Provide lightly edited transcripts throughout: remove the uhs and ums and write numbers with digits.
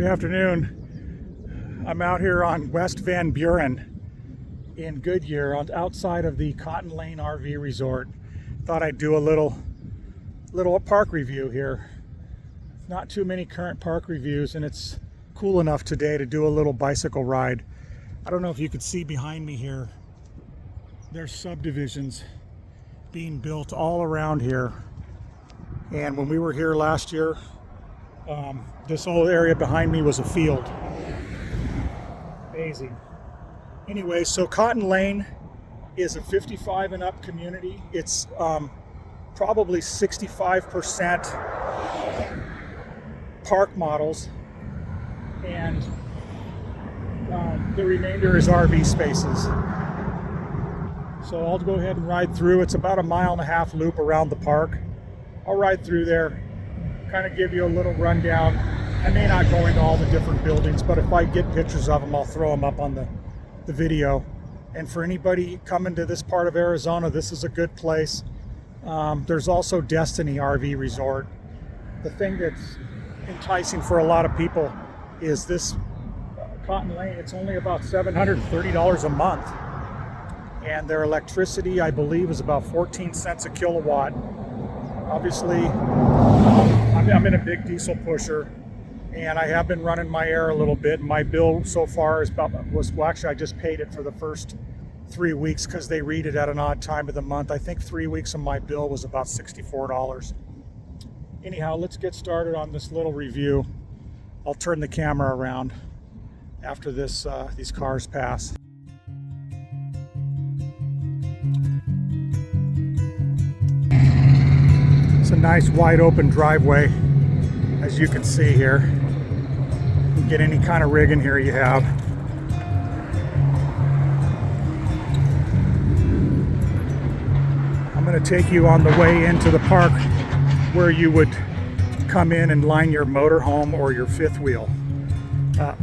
afternoon. I'm out here on West Van Buren in Goodyear, outside of the Cotton Lane RV Resort. Thought I'd do a little park review here. Not too many current park reviews, and it's cool enough today to do a little bicycle ride. I don't know if you can see behind me here. There's subdivisions being built all around here. And when we were here last year, this whole area behind me was a field. Amazing. Anyway, so Cotton Lane is a 55 and up community. It's probably 65% park models, and the remainder is RV spaces. So I'll go ahead and ride through. It's about a 1.5 mile loop around the park. I'll ride through there, kind of give you a little rundown. I may not go into all the different buildings, but if I get pictures of them, I'll throw them up on the video. And for anybody coming to this part of Arizona, this is a good place. There's also Destiny RV Resort. The thing that's enticing for a lot of people is this Cotton Lane. It's only about $730 a month. And their electricity, I believe, is about 14 cents a kilowatt. Obviously, I'm in a big diesel pusher, and I have been running my air a little bit. My bill so far is actually I just paid it for the first 3 weeks because they read it at an odd time of the month. I think 3 weeks of my bill was about $64. Anyhow, let's get started on this little review. I'll turn the camera around after these cars pass. It's a nice wide open driveway, as you can see here. You can get any kind of rig in here you have. I'm going to take you on the way into the park where you would come in and line your motorhome or your fifth wheel up.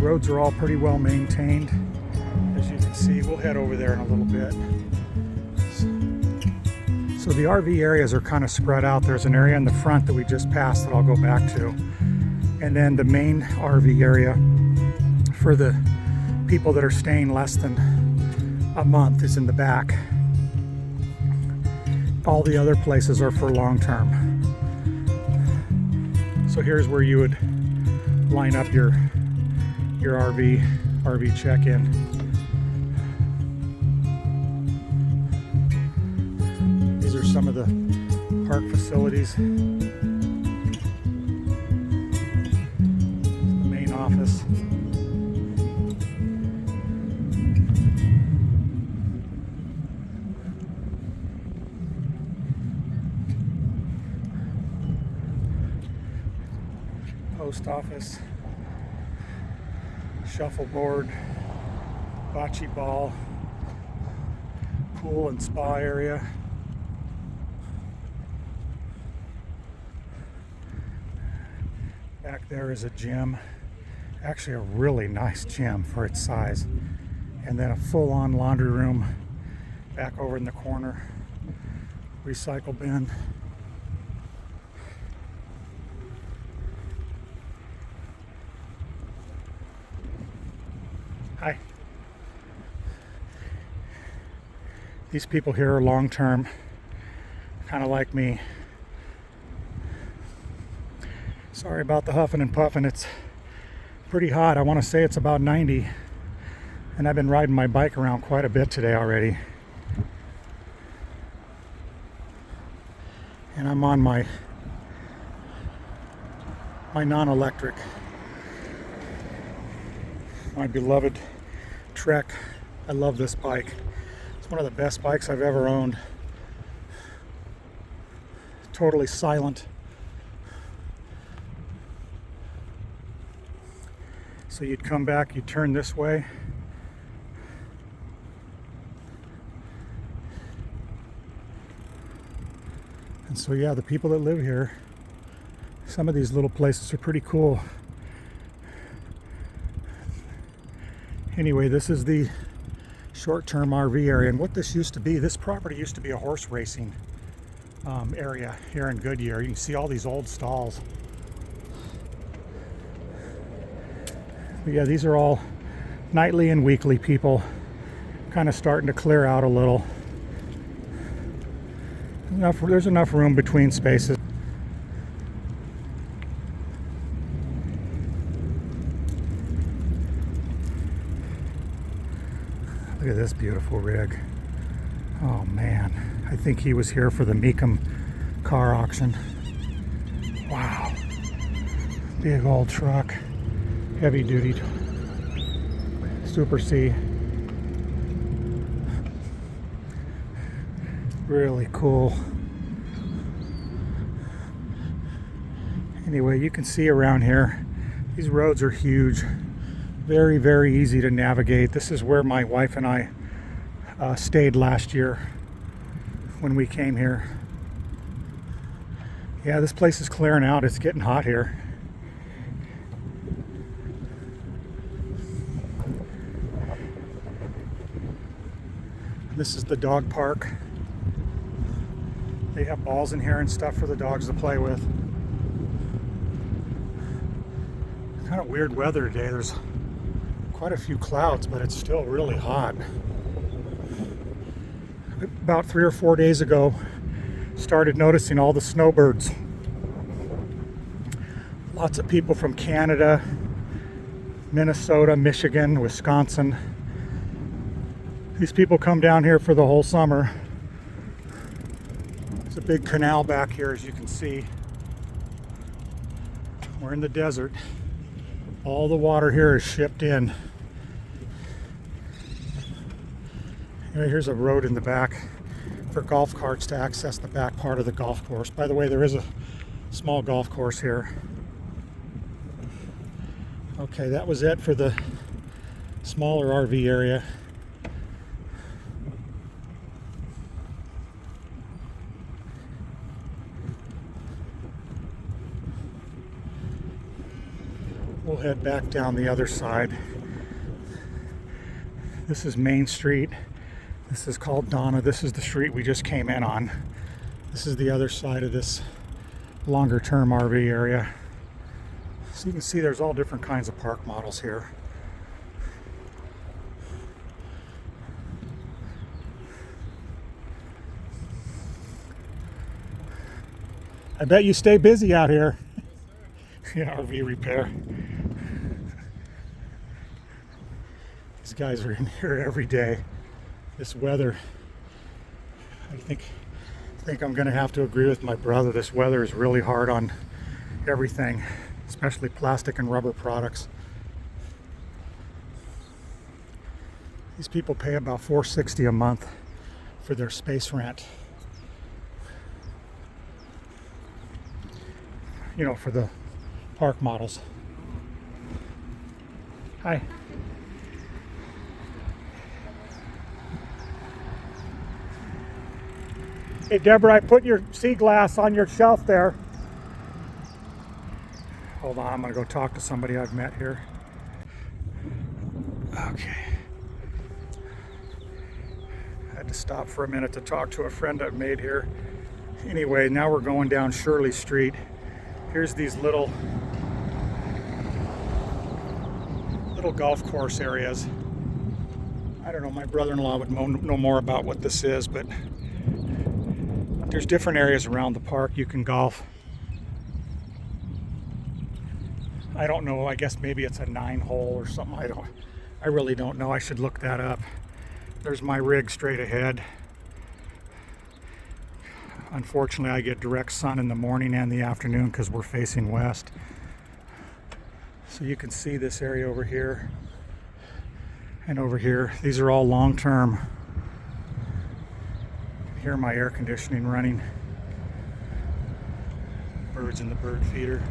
Roads are all pretty well maintained. As you can see, we'll head over there in a little bit. So the RV areas are kind of spread out. There's an area in the front that we just passed that I'll go back to. And then the main RV area for the people that are staying less than a month is in the back. All the other places are for long term. So here's where you would line up your RV check-in. These are some of the park facilities. The main office. Post office. Shuffleboard, bocce ball, pool and spa area. Back there is a gym, actually a really nice gym for its size, and then a full-on laundry room back over in the corner, recycle bin. Hi. These people here are long-term, kind of like me. Sorry about the huffing and puffing. It's pretty hot. I want to say it's about 90, and I've been riding my bike around quite a bit today already. And I'm on my non-electric, my beloved Trek. I love this bike. It's one of the best bikes I've ever owned. Totally silent. So you'd come back, you'd turn this way. And so yeah, the people that live here, some of these little places are pretty cool. Anyway, this is the short-term RV area, and what this used to be, this property used to be a horse racing area here in Goodyear. You can see all these old stalls. But yeah, these are all nightly and weekly people kind of starting to clear out a little. There's enough room between spaces. Look at this beautiful rig. Oh man, I think he was here for the Meekum car auction. Wow. Big old truck. Heavy duty Super C. Really cool. Anyway, you can see around here, these roads are huge. Very, very easy to navigate. This is where my wife and I stayed last year when we came here. Yeah, this place is clearing out. It's getting hot here. This is the dog park. They have balls in here and stuff for the dogs to play with. Kind of weird weather today. There's quite a few clouds, but it's still really hot. About 3 or 4 days ago, started noticing all the snowbirds. Lots of people from Canada, Minnesota, Michigan, Wisconsin. These people come down here for the whole summer. There's a big canal back here, as you can see. We're in the desert. All the water here is shipped in. Anyway, here's a road in the back for golf carts to access the back part of the golf course. By the way, there is a small golf course here. Okay, that was it for the smaller RV area. We'll head back down the other side. This is Main Street. This is called Donna. This is the street we just came in on. This is the other side of this longer term RV area. So you can see there's all different kinds of park models here. I bet you stay busy out here. Yeah, RV repair. These guys are in here every day. This weather, I think I'm going to have to agree with my brother. This weather is really hard on everything, especially plastic and rubber products. These people pay about $460 a month for their space rent. You know, for the park models. Hi. Hey Deborah, I put your sea glass on your shelf there. Hold on, I'm gonna go talk to somebody I've met here. Okay. I had to stop for a minute to talk to a friend I've made here. Anyway, now we're going down Shirley Street. Here's these little golf course areas. I don't know, my brother-in-law would know more about what this is, but there's different areas around the park you can golf. I don't know, I guess maybe it's a 9-hole or something. I really don't know. I should look that up. There's my rig straight ahead. Unfortunately, I get direct sun in the morning and the afternoon because we're facing west. So you can see this area over here and over here. These are all long-term. Hear my air conditioning running. Birds in the bird feeder.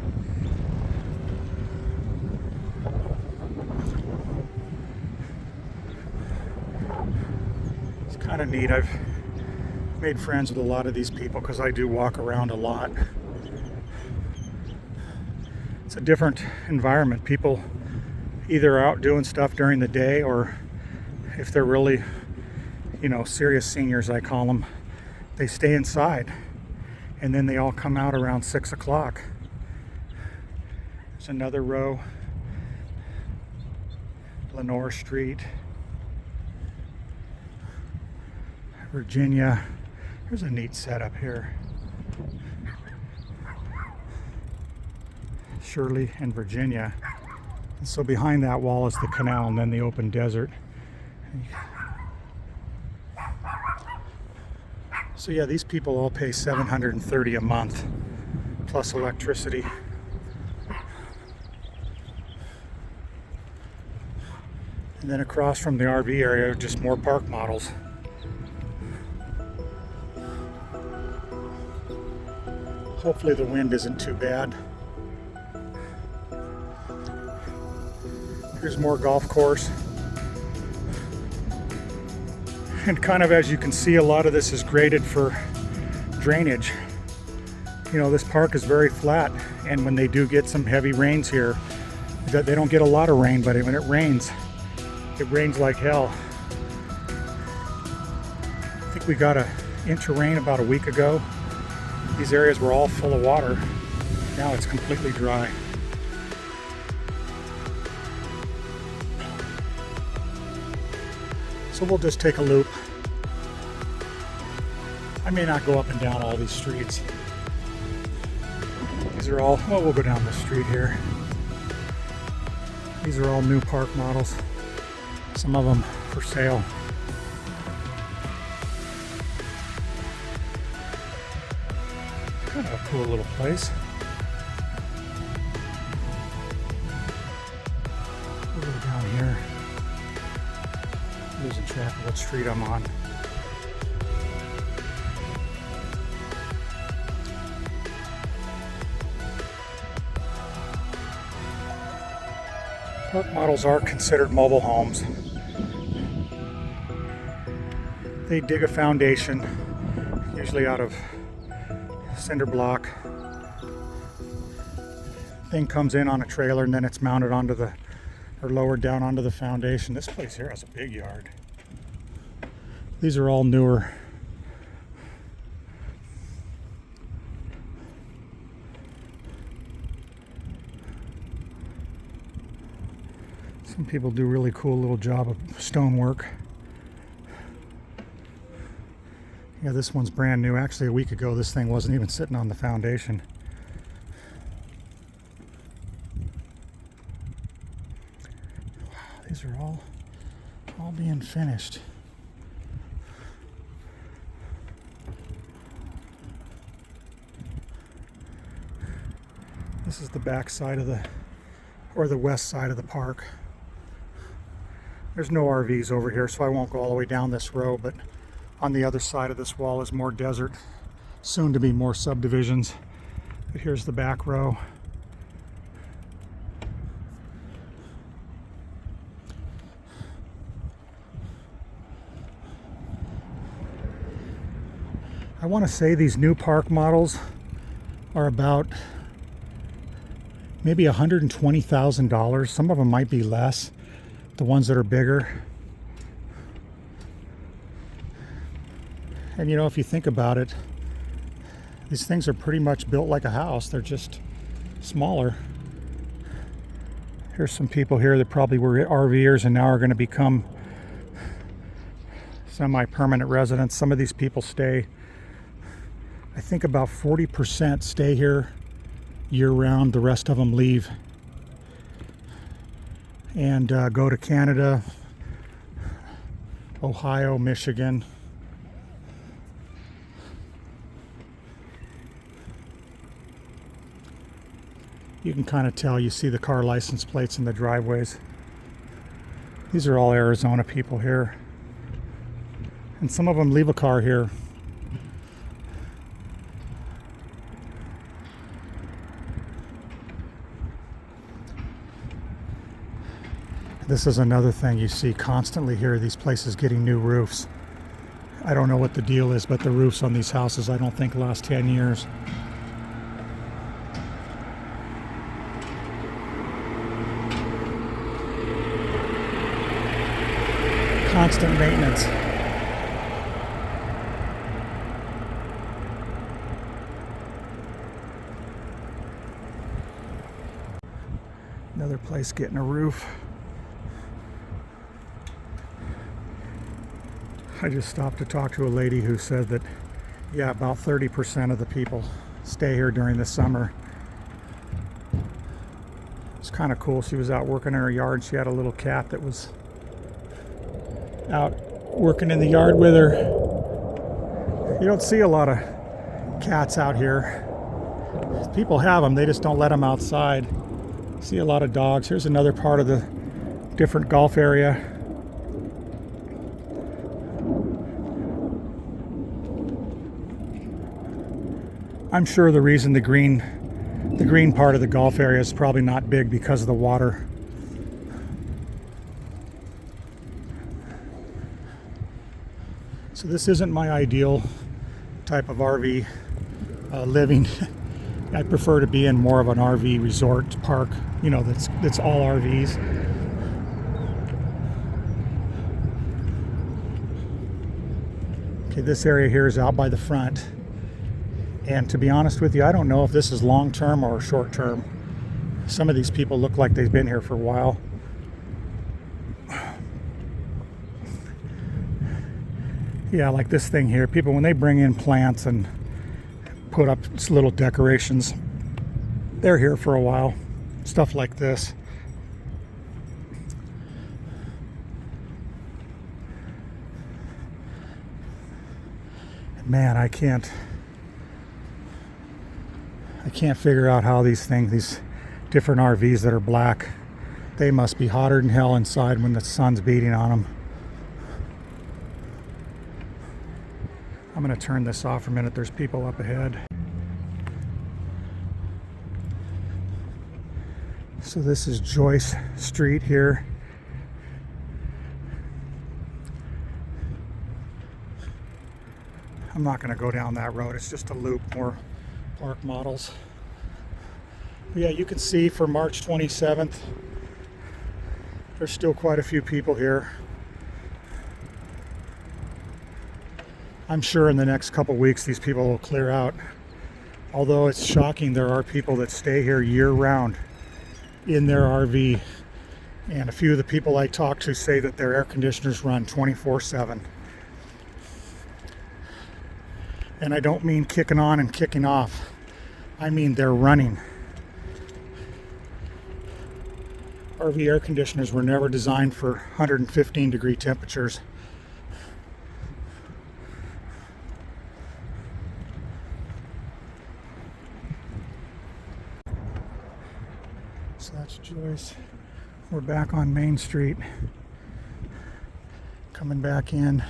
It's kind of neat. I've made friends with a lot of these people because I do walk around a lot. It's a different environment. People either are out doing stuff during the day, or if they're really, you know, serious seniors, I call them, they stay inside. and then they all come out around 6 o'clock. There's another row. Lenore Street, Virginia. Here's a neat setup here. Shirley and Virginia. And so behind that wall is the canal and then the open desert. So yeah, these people all pay $730 a month plus electricity. And then across from the RV area, just more park models. Hopefully the wind isn't too bad. Here's more golf course. And kind of, as you can see, a lot of this is graded for drainage. You know, this park is very flat, and when they do get some heavy rains here, they don't get a lot of rain, but when it rains like hell. I think we got an inch of rain about a week ago. These areas were all full of water. Now it's completely dry. So we'll just take a loop. I may not go up and down all these streets. These are all, well, we'll go down the street here. These are all new park models. Some of them for sale. Kind of a cool little place. We'll go down here. Losing track of what street I'm on. Park models are considered mobile homes. They dig a foundation, usually out of cinder block. Thing comes in on a trailer and then it's mounted onto the, or lowered down onto the foundation. This place here has a big yard. These are all newer. Some people do really cool little job of stonework. Yeah, this one's brand new. Actually, a week ago, this thing wasn't even sitting on the foundation. Wow, these are all being finished. This is the back side of the, or the west side of the park. There's no RVs over here, so I won't go all the way down this row, but on the other side of this wall is more desert, soon to be more subdivisions. But here's the back row. I want to say these new park models are about maybe $120,000. Some of them might be less, the ones that are bigger. And you know, if you think about it, these things are pretty much built like a house. They're just smaller. Here's some people here that probably were RVers and now are going to become semi-permanent residents. Some of these people stay, I think about 40% stay here year-round. The rest of them leave and go to Canada, Ohio, Michigan. You can kind of tell, you see the car license plates in the driveways. These are all Arizona people here. And some of them leave a car here. This is another thing you see constantly here, these places getting new roofs. I don't know what the deal is, but the roofs on these houses I don't think last 10 years. Constant maintenance. Another place getting a roof. I just stopped to talk to a lady who said that, yeah, about 30% of the people stay here during the summer. It's kind of cool. She was out working in her yard. She had a little cat that was out working in the yard with her. You don't see a lot of cats out here. People have them, they just don't let them outside. See a lot of dogs. Here's another part of the different golf area. I'm sure the reason the green part of the golf area is probably not big because of the water. So this isn't my ideal type of RV living. I prefer to be in more of an RV resort park, you know, that's all RVs. Okay, this area here is out by the front. And to be honest with you, I don't know if this is long-term or short-term. Some of these people look like they've been here for a while. Yeah, like this thing here. People, when they bring in plants and put up little decorations, they're here for a while. Stuff like this. Man, I can't figure out how these different RVs that are black, they must be hotter than hell inside when the sun's beating on them. I'm going to turn this off for a minute. There's people up ahead. So this is Joyce Street here. I'm not going to go down that road. It's just a loop, more park models. But yeah, you can see for March 27th, there's still quite a few people here. I'm sure in the next couple weeks these people will clear out. Although it's shocking, there are people that stay here year-round in their RV. And a few of the people I talk to say that their air conditioners run 24/7. And I don't mean kicking on and kicking off. I mean they're running. RV air conditioners were never designed for 115 degree temperatures. So that's Joyce. We're back on Main Street. Coming back in.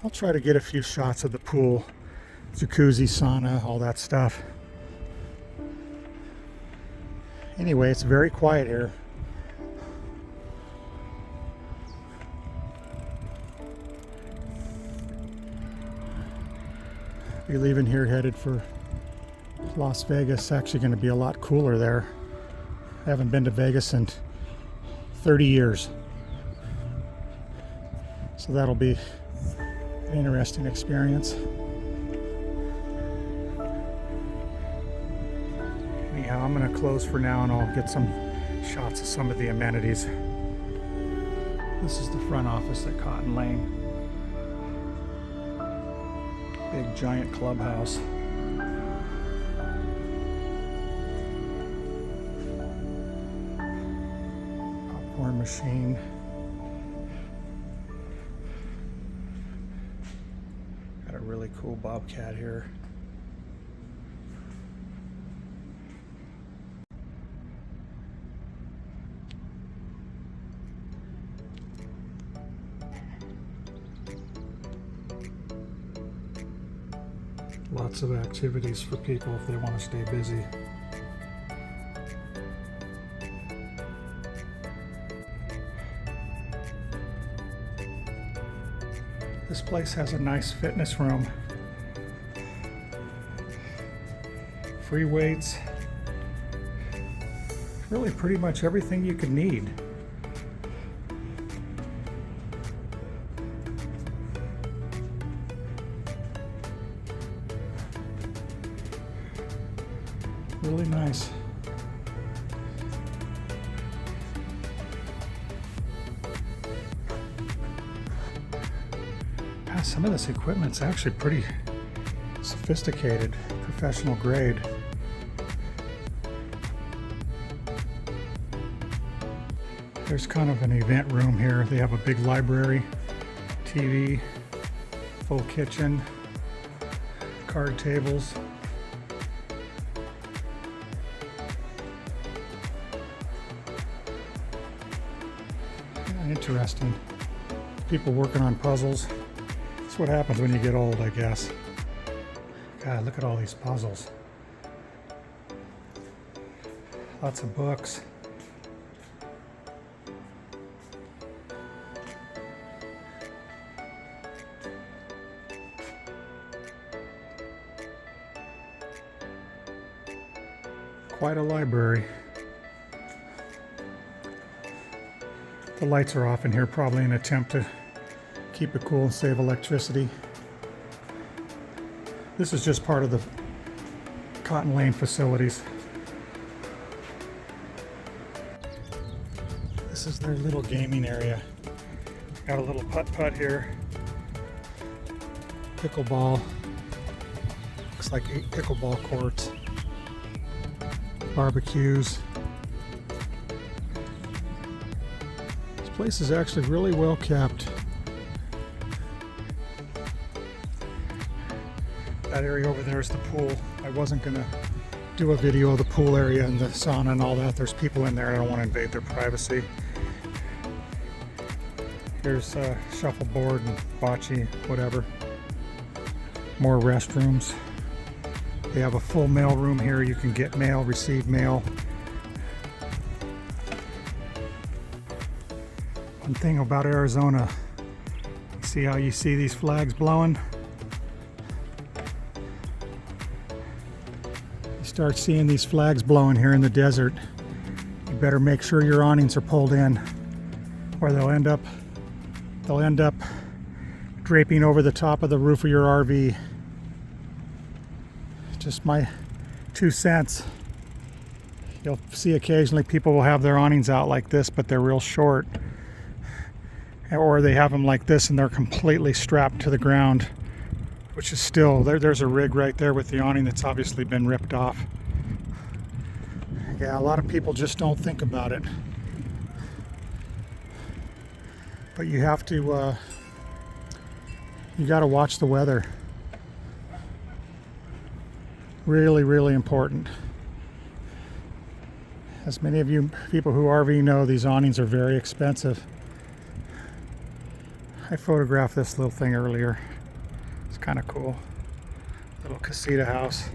I'll try to get a few shots of the pool, jacuzzi, sauna, all that stuff. Anyway, it's very quiet here. Be leaving here headed for Las Vegas. It's actually going to be a lot cooler there. I haven't been to Vegas in 30 years. So that'll be an interesting experience. Anyhow, I'm going to close for now and I'll get some shots of some of the amenities. This is the front office at Cotton Lane. Big giant clubhouse. Popcorn machine. Got a really cool bobcat here. Lots of activities for people if they want to stay busy. This place has a nice fitness room. Free weights. Really pretty much everything you could need. Really nice. Yeah, some of this equipment's actually pretty sophisticated, professional grade. There's kind of an event room here. They have a big library, TV, full kitchen, card tables. Yeah, interesting. People working on puzzles. That's what happens when you get old, I guess. God, look at all these puzzles. Lots of books. Quite a library. The lights are off in here, probably an attempt to keep it cool and save electricity. This is just part of the Cotton Lane facilities. This is their little gaming area. Got a little putt-putt here. Pickleball. Looks like 8 pickleball courts. Barbecues. This place is actually really well kept. That area over there is the pool. I wasn't gonna do a video of the pool area and the sauna and all that. There's people in there. I don't want to invade their privacy. Here's shuffleboard and bocce, whatever. More restrooms. They have a full mail room here. You can get mail, receive mail. One thing about Arizona, see how you see these flags blowing? You start seeing these flags blowing here in the desert, you better make sure your awnings are pulled in, or they'll end up draping over the top of the roof of your RV. Just my 2 cents. You'll see occasionally people will have their awnings out like this, but they're real short. Or they have them like this and they're completely strapped to the ground, which is still, there's a rig right there with the awning that's obviously been ripped off. Yeah, a lot of people just don't think about it. But you have to, you got to watch the weather. Really, really important. As many of you people who RV know, these awnings are very expensive. I photographed this little thing earlier. It's kind of cool. Little casita house.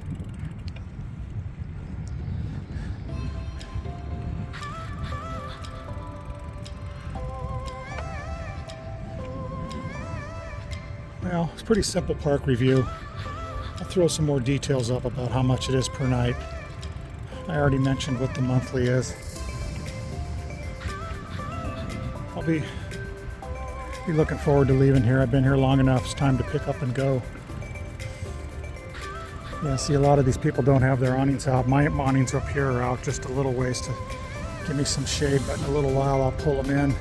Well, it's a pretty simple park review. I'll throw some more details up about how much it is per night. I already mentioned what the monthly is. I'll be looking forward to leaving here. I've been here long enough. It's time to pick up and go. Yeah, see, a lot of these people don't have their awnings out. My awnings up here are out just a little ways to give me some shade, but in a little while I'll pull them in.